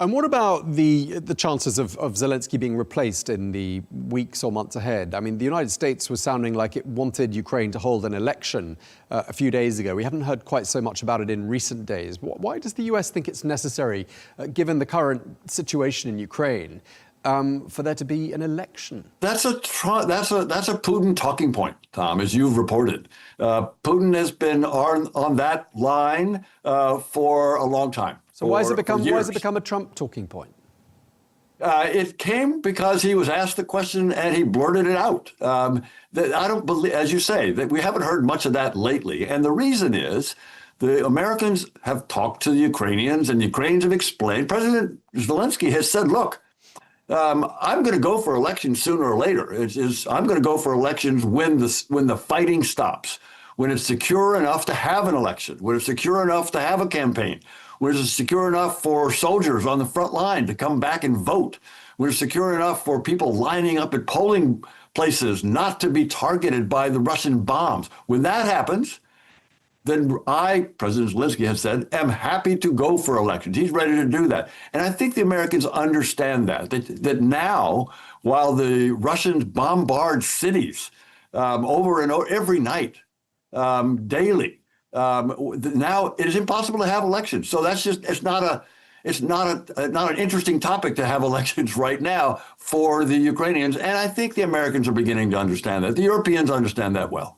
And what about the chances of Zelensky being replaced in the weeks or months ahead? I mean, the United States was sounding like it wanted Ukraine to hold an election a few days ago. We haven't heard quite so much about it in recent days. Why does the US think it's necessary, given the current situation in Ukraine, for there to be an election? That's a Putin talking point, Tom, as you've reported. Putin has been on that line for a long time. So why has it become a Trump talking point? It came because he was asked the question and he blurted it out. I don't believe, as you say, that we haven't heard much of that lately. And the reason is the Americans have talked to the Ukrainians and the Ukrainians have explained. President Zelensky has said, look, I'm going to go for elections sooner or later. I'm going to go for elections when the fighting stops, when it's secure enough to have an election, when it's secure enough to have a campaign, when it's secure enough for soldiers on the front line to come back and vote, when it's secure enough for people lining up at polling places not to be targeted by the Russian bombs. When that happens, then President Zelensky has said, am happy to go for elections. He's ready to do that. And I think the Americans understand that now, while the Russians bombard cities over and over every night, daily, now it is impossible to have elections. So that's just, it's not an interesting topic to have elections right now for the Ukrainians. And I think the Americans are beginning to understand that. The Europeans understand that well.